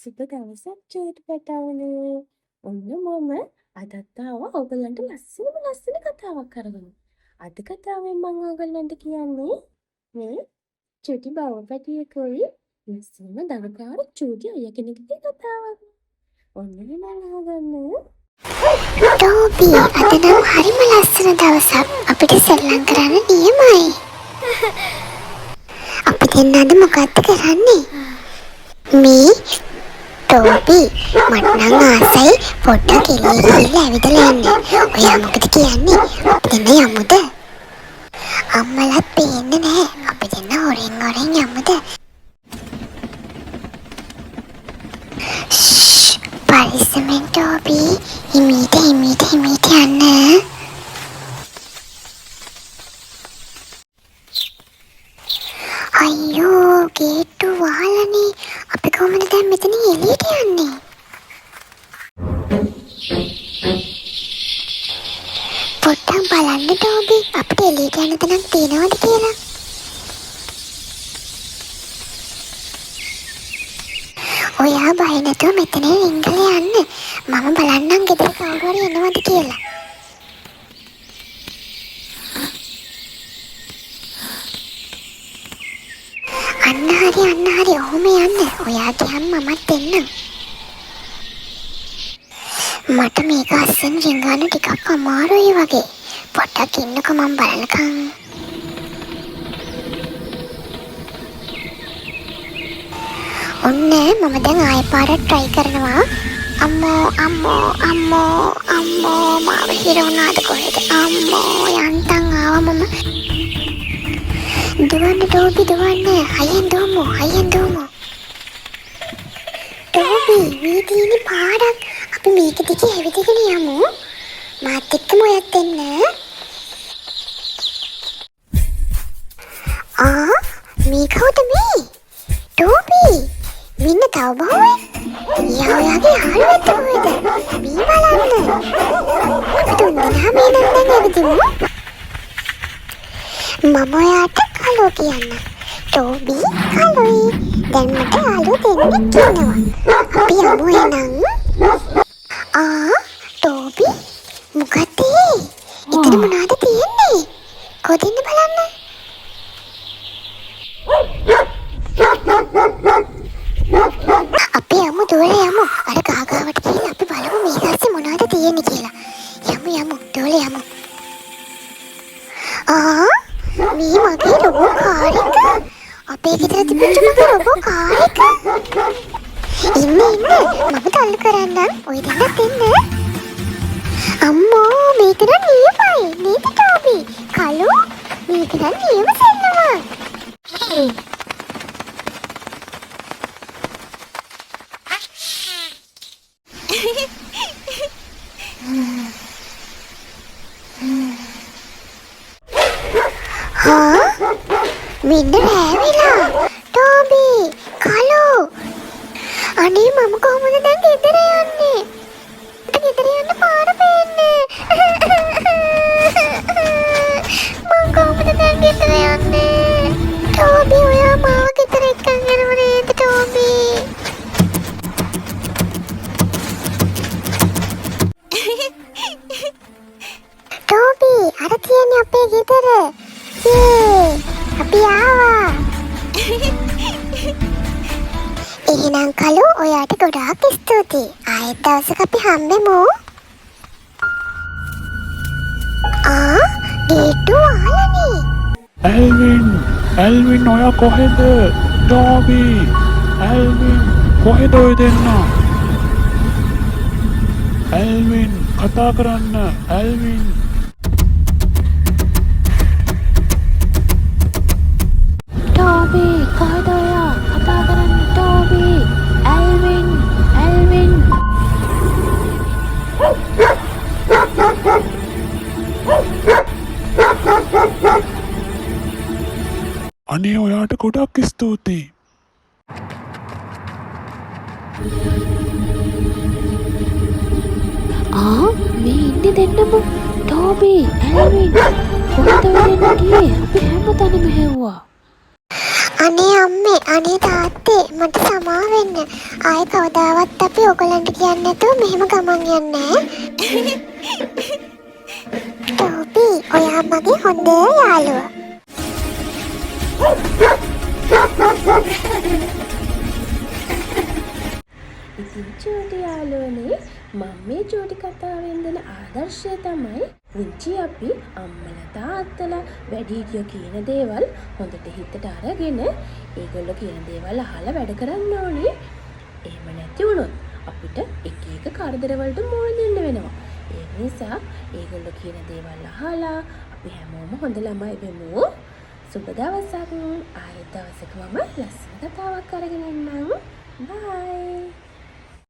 සුබ දවසක් ජීවිත පැටවනේ. ඔන්න මම අදත් ආවා ඔයගලන්ට ලස්සන කතාවක් අරගෙන. අද කතාවෙන් මම ඔයගලන්ට කියන්නේ මේ චුටි බවපැටියෙකුයි ලස්සනම දඟකාර චුටි අය කෙනෙකුගේ කතාවක්. ඔන්න මම අහගන්න. ටෝබි අද නම් හරිම ලස්සන දවසක්. අපිට සෙල්ලම් කරන්න නියමයි. අපි දෙන්න අද මොකක්ද කරන්නේ? මේ ටෝබි මට නම් ආසයි පොඩ්ඩක් එළිය ගිහිල්ලා ඇවිදලා එන්න. ඔයා මොකද කියන්නේ? අපි දෙන්න යමුද? අම්මලත් පේන්නේ නැහැ. අපි දෙන්න හොරෙන් යමුද? පරිස්සමෙන් ටෝබි. හිමීට යන්න. අයියෝ ගේට්ටු වහලානේ. අපි කොහොමද දැන් මෙතනින් එළියට යන්නේ? පොඩ්ඩක් බලන්න ටෝබි අපිට එළියට යන්න තැනක් තියෙනවද කියලා. ඔයා බය නැතුව මෙතන රිංගලා යන්න. මම බලන්නම් ගෙදර කවුරු හරි එනවද කියලා. අන්න හරි ඔහොම යන්න. ඔයා ගියන් මමත් එන්නම්. මට මේක අස්සෙන් රිංගන්න ටිකක් අමාරුයි වගේ. පොඩ්ඩක් ඉන්නකෝ මම බලනකම්. ඔන්න මම දැන් ආයෙ පාරක් try කරනවා. අම්මෝ මාව හිරවුණාද කොහෙද? අම්මෝ යන්තම් ආවා මම. දුවන්න ටෝබි දුවන්න. අයියෙන් දුවමු. ටෝබි මේ තියෙන පාරක්. අපි මේක දිගේ ඇවිදගෙන යමු. මාත් එක්කම ඔයත් එන්න. මේ කවුද මේ? ටෝබි මෙන්න තව බහුවෙක්. ඔයාගේ යාළුවෙක් කොහෙද? මේ බලන්න. අපි තුන්දෙනා මේ දැන් ඇවිදිමු. මම ඔයාට කලෝ කියන්න. ටෝබි කලෝයි. දැන් මට යාළුවෝ දෙන්නෙක් ඉන්නවා. අපි යමු එහෙනම්. ටෝබි මොකද ඒ? එතන මොනවද තියෙන්නේ? කොහෙන්ද බලන්න. අපි යමු දුවලා යමු. අර ගහගාවට ගිහින් අපි බලමු මේක ඇස්සේ මොනවද තියෙන්නේ කියලා. යමු දුවලා යමු. මේ මගේ රොබෝ කාර් එක. අපේ ගෙදර තිබුණ මගේ රොබෝ කාර් එක. ඉන්න මම තල්ලු කරන්නම්. ඔය දෙන්නත් එන්න. අම්මෝ මේක නම් නියමයි නේද ටෝබි? කලෝ මේක නම් නියම සෙල්ලමක්. මෙන්න රෑවිලා. ටෝබි කලෝ අනේ මම කොහොමද දැන් ගෙදර යන්නේ? මට ගෙදර යන්න පාර පේන්නේ. මම කොහොමද දැන් ගෙදර යන්නේ? ටෝබි ඔයා මාව ගෙදර එක්කන් යනව නේද ටෝබි? ටෝබි අර තියන්නේ අපේ ගෙදර. අපි ආවා. එහෙනම් කලෝ ඔයාට ගොඩාක් ස්තුතියි. ආයෙත් දවසක අපි හම්බෙමු. ගේට්ටු වහලානේ. ඇල්වින් ඔයා කොහෙද? ටෝබි ඇල්වින් කොහෙද ඔය දෙන්න? ඇල්වින් කතා කරන්න. ඇල්වින් ටෝබි කොහෙද ඔයා? කතා කරන්න ටෝබි. ඇල්වින් අනේ ඔයාට ගොඩක් ස්තුතියි. මේ ඉන්නේ දෙන්නම ටෝබි ඇල්වින් කොහෙද ඔය දෙන්න ගියේ? අපි හැමතැනම හෙව්වා. අනේ අම්මේ, අනේ තාත්තේ, මට සමා වෙන්න. ආයෙ කවදාවත් අපි ඔයගලන්ට කියන්නේ නැතුව මෙහෙම ගමන් යන්නේ නැහැ. ටෝබි, ඔයා මගේ හොඳ යාළුවා. ඉතින් චූටි යාළුවනේ මම මේ චූටි කතාවෙන් දෙන ආදර්ශය තමයි පුංචි අපි අම්මලා තාත්තලා වැඩිහිටියෝ කියන දේවල් හොඳට හිතට අරගෙන ඒගොල්ලෝ කියන දේවල් අහලා වැඩ කරන්න ඕනේ. එහෙම නැති වුණොත් අපිට එක එක කරදර වලට මුහුණ දෙන්න වෙනවා. ඒ නිසා ඒගොල්ලෝ කියන දේවල් අහලා අපි හැමෝම හොඳ ළමයි වෙමු. සුබ දවසක්. ආයෙත් දවසක මම ලස්සන කතාවක් අරගෙන එන්නම්. බයි.